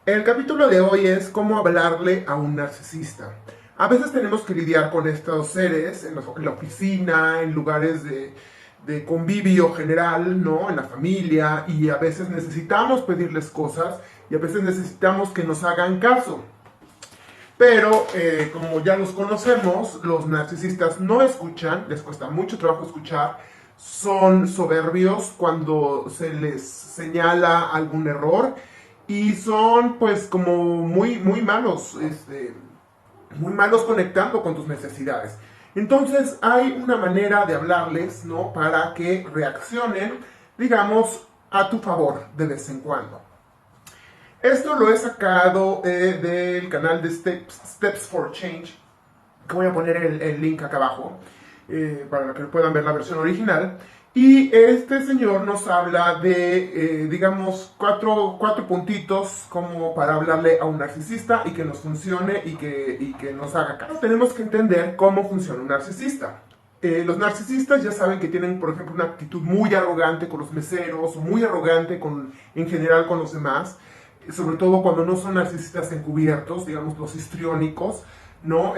El capítulo de hoy es cómo hablarle a un narcisista. A veces tenemos que lidiar con estos seres en la oficina, en lugares de convivio general, ¿no? En la familia, y a veces necesitamos pedirles cosas y a veces necesitamos que nos hagan caso. Pero como ya los conocemos, los narcisistas no escuchan, les cuesta mucho trabajo escuchar, son soberbios cuando se les señala algún error y son pues como muy malos, muy malos conectando con tus necesidades. Entonces hay una manera de hablarles, ¿no? Para que reaccionen, digamos, a tu favor de vez en cuando. Esto lo he sacado del canal de Steps for Change, que voy a poner el link acá abajo, para que puedan ver la versión original. Y este señor nos habla de, digamos, cuatro puntitos como para hablarle a un narcisista y que nos funcione y que nos haga caso. Tenemos que entender cómo funciona un narcisista. Los narcisistas ya saben que tienen, por ejemplo, una actitud muy arrogante con los meseros, muy arrogante en general con los demás, sobre todo cuando no son narcisistas encubiertos, digamos los histriónicos, ¿no?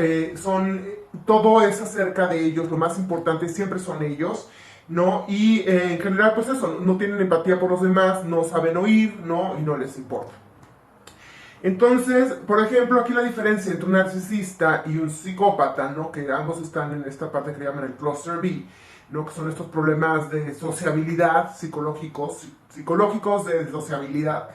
Todo es acerca de ellos, lo más importante siempre son ellos, ¿no? Y en general, pues eso, no tienen empatía por los demás, no saben oír, ¿no? Y no les importa. Entonces, por ejemplo, aquí la diferencia entre un narcisista y un psicópata, ¿no? Que ambos están en esta parte que llaman el cluster B, ¿no? Que son estos problemas de sociabilidad psicológicos de sociabilidad.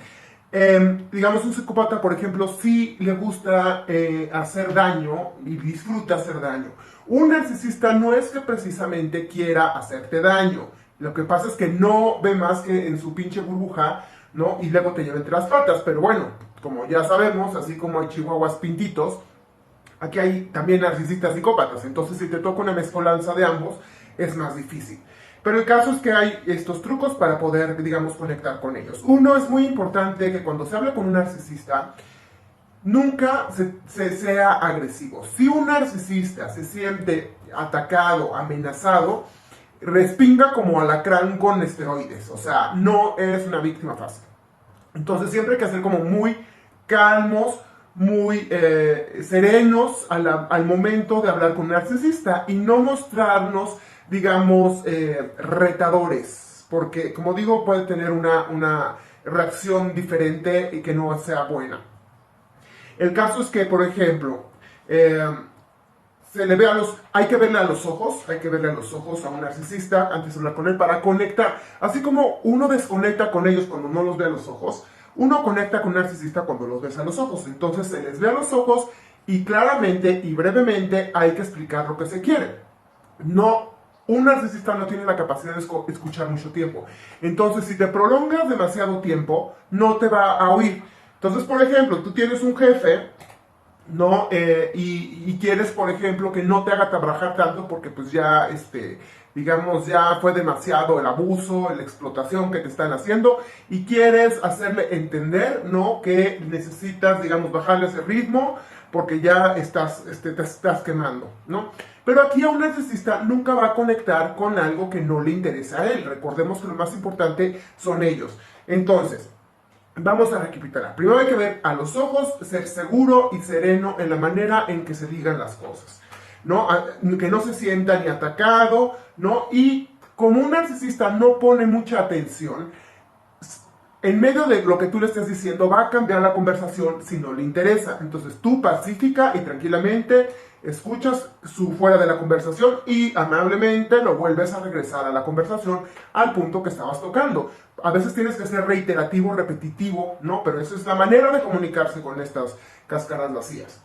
Digamos, un psicópata, por ejemplo, sí le gusta hacer daño y disfruta hacer daño. Un narcisista no es que precisamente quiera hacerte daño. Lo que pasa es que no ve más que en su pinche burbuja, ¿no? Y luego te lleva entre las patas. Pero bueno, como ya sabemos, así como hay chihuahuas pintitos, aquí hay también narcisistas psicópatas. Entonces, si te toca una mezcolanza de ambos, es más difícil. Pero el caso es que hay estos trucos para poder, digamos, conectar con ellos. Uno, es muy importante que cuando se habla con un narcisista, nunca sea agresivo. Si un narcisista se siente atacado, amenazado, respinga como alacrán con esteroides. O sea, no es una víctima fácil. Entonces siempre hay que ser como muy calmos, muy serenos al momento de hablar con un narcisista y no mostrarnos, digamos, retadores, porque como digo, puede tener una reacción diferente y que no sea buena. El caso es que, por ejemplo, se le ve hay que verle a los ojos, hay que verle a los ojos a un narcisista antes de hablar con él para conectar. Así como uno desconecta con ellos cuando no los ve a los ojos, uno conecta con un narcisista cuando los ves a los ojos. Entonces se les ve a los ojos y claramente y brevemente hay que explicar lo que se quiere. No, un narcisista no tiene la capacidad de escuchar mucho tiempo. Entonces, si te prolongas demasiado tiempo, no te va a oír. Entonces, por ejemplo, tú tienes un jefe, ¿no? Y quieres, por ejemplo, que no te haga trabajar tanto porque pues ya, digamos, ya fue demasiado el abuso, la explotación que te están haciendo y quieres hacerle entender, ¿no? Que necesitas, digamos, bajarle ese ritmo porque ya te estás quemando, ¿no? Pero aquí a un narcisista nunca va a conectar con algo que no le interesa a él. Recordemos que lo más importante son ellos. Entonces, vamos a recapitular. Primero hay que ver a los ojos, ser seguro y sereno en la manera en que se digan las cosas, ¿no? Que no se sienta ni atacado, ¿no? Y como un narcisista no pone mucha atención, en medio de lo que tú le estés diciendo va a cambiar la conversación si no le interesa. Entonces tú pacífica y tranquilamente escuchas su fuera de la conversación y amablemente lo vuelves a regresar a la conversación al punto que estabas tocando. A veces tienes que ser reiterativo, repetitivo, ¿no? Pero esa es la manera de comunicarse con estas cáscaras vacías.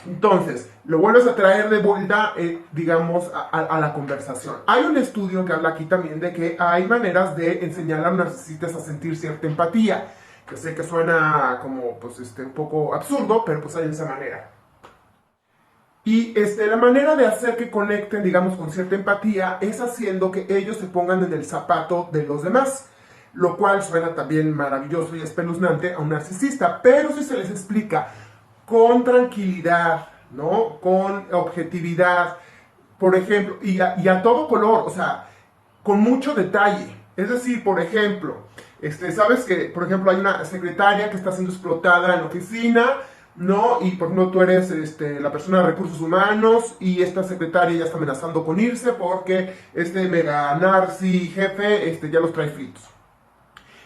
Entonces, lo vuelves a traer de vuelta, digamos, a la conversación. Hay un estudio que habla aquí también de que hay maneras de enseñar a los narcisistas a sentir cierta empatía, que sé que suena como, pues, un poco absurdo, pero pues hay esa manera. Y la manera de hacer que conecten, digamos, con cierta empatía es haciendo que ellos se pongan en el zapato de los demás, lo cual suena también maravilloso y espeluznante a un narcisista, pero si se les explica con tranquilidad, ¿no? Con objetividad, por ejemplo, y a todo color, o sea, con mucho detalle. Es decir, por ejemplo, Sabes que, por ejemplo, hay una secretaria que está siendo explotada en la oficina, ¿no? Y por ejemplo tú eres la persona de recursos humanos y esta secretaria ya está amenazando con irse porque este mega narci jefe ya los trae fritos.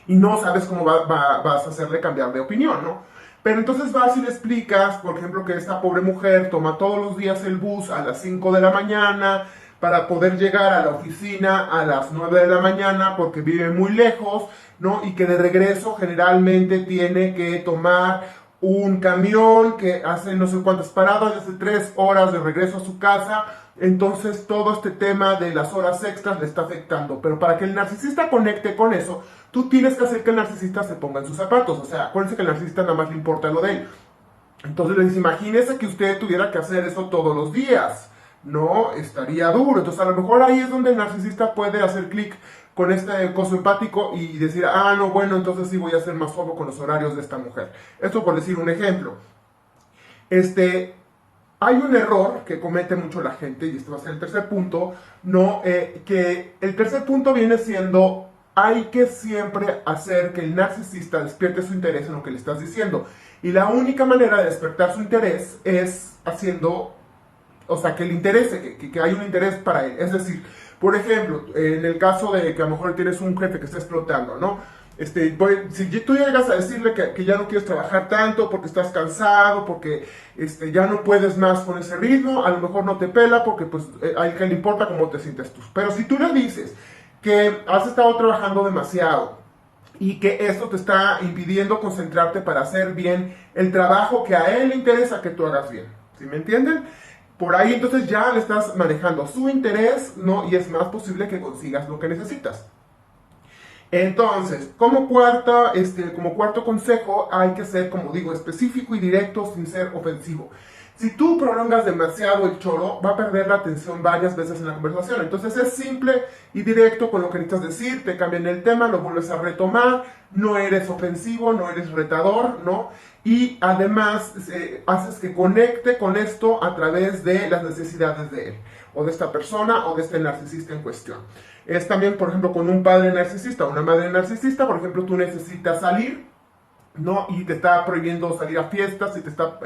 Y no sabes cómo vas a hacerle cambiar de opinión, ¿no? Pero entonces vas y le explicas, por ejemplo, que esta pobre mujer toma todos los días el bus a las 5 de la mañana para poder llegar a la oficina a las 9 de la mañana porque vive muy lejos, ¿no? Y que de regreso generalmente tiene que tomar un camión que hace no sé cuántas paradas, hace 3 horas de regreso a su casa. Entonces todo este tema de las horas extras le está afectando. Pero para que el narcisista conecte con eso, tú tienes que hacer que el narcisista se ponga en sus zapatos. O sea, acuérdense que al narcisista nada más le importa lo de él. Entonces le dice, imagínese que usted tuviera que hacer eso todos los días. No, estaría duro. Entonces a lo mejor ahí es donde el narcisista puede hacer clic con este coso empático y decir, ah, no, bueno, entonces sí voy a ser más suave con los horarios de esta mujer. Esto por decir un ejemplo. Hay un error que comete mucho la gente, y este va a ser el tercer punto, ¿no? Que el tercer punto viene siendo, hay que siempre hacer que el narcisista despierte su interés en lo que le estás diciendo. Y la única manera de despertar su interés es haciendo, o sea, que le interese, que hay un interés para él. Es decir, por ejemplo, en el caso de que a lo mejor tienes un jefe que está explotando, ¿no? Si tú llegas a decirle que ya no quieres trabajar tanto porque estás cansado, porque ya no puedes más con ese ritmo, a lo mejor no te pela porque pues a él que le importa cómo te sientes tú. Pero si tú le dices que has estado trabajando demasiado y que esto te está impidiendo concentrarte para hacer bien el trabajo que a él le interesa que tú hagas bien, ¿sí me entienden? Por ahí entonces ya le estás manejando su interés, ¿no? Y es más posible que consigas lo que necesitas. Entonces, como cuarto consejo, hay que ser, como digo, específico y directo sin ser ofensivo. Si tú prolongas demasiado el choro, va a perder la atención varias veces en la conversación. Entonces es simple y directo con lo que necesitas decir, te cambian el tema, lo vuelves a retomar, no eres ofensivo, no eres retador, ¿no? Y además haces que conecte con esto a través de las necesidades de él, o de esta persona, o de este narcisista en cuestión. Es también, por ejemplo, con un padre narcisista o una madre narcisista, por ejemplo, tú necesitas salir, ¿no? Y te está prohibiendo salir a fiestas y te está,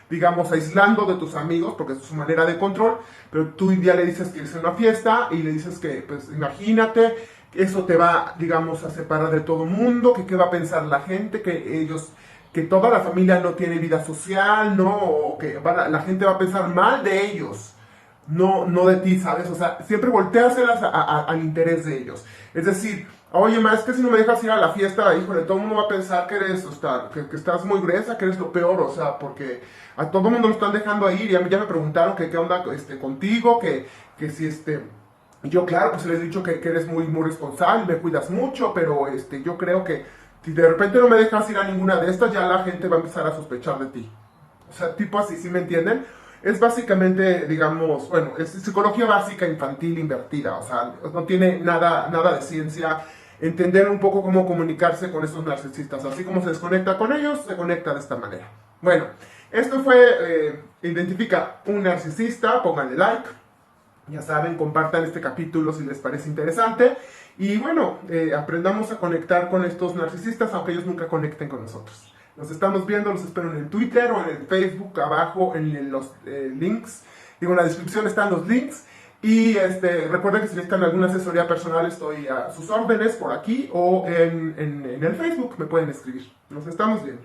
digamos, aislando de tus amigos porque es su manera de control, pero tú ya le dices que es una fiesta y le dices que, pues, imagínate, eso te va, digamos, a separar de todo el mundo, que qué va a pensar la gente, que toda la familia no tiene vida social, ¿no? O que la gente va a pensar mal de ellos. No, no de ti, ¿sabes? O sea, siempre volteárselas al interés de ellos. Es decir, oye, ma, es que si no me dejas ir a la fiesta, híjole, todo el mundo va a pensar que eres, o sea, que estás muy gruesa, que eres lo peor, o sea, porque a todo el mundo lo están dejando ir, ya me preguntaron que qué onda contigo, que si yo claro, pues les he dicho que eres muy, muy responsable, me cuidas mucho, pero yo creo que si de repente no me dejas ir a ninguna de estas, ya la gente va a empezar a sospechar de ti. O sea, tipo así, ¿sí me entienden? Es básicamente, digamos, bueno, es psicología básica infantil invertida, o sea, no tiene nada de ciencia. Entender un poco cómo comunicarse con estos narcisistas, así como se desconecta con ellos, se conecta de esta manera. Bueno, esto fue, identifica un narcisista, pónganle like, ya saben, compartan este capítulo si les parece interesante, y bueno, aprendamos a conectar con estos narcisistas, aunque ellos nunca conecten con nosotros. Los estamos viendo, los espero en el Twitter o en el Facebook, abajo en los links. Digo, en la descripción están los links. Y recuerden que si necesitan alguna asesoría personal, estoy a sus órdenes por aquí o en el Facebook. Me pueden escribir. Nos estamos viendo.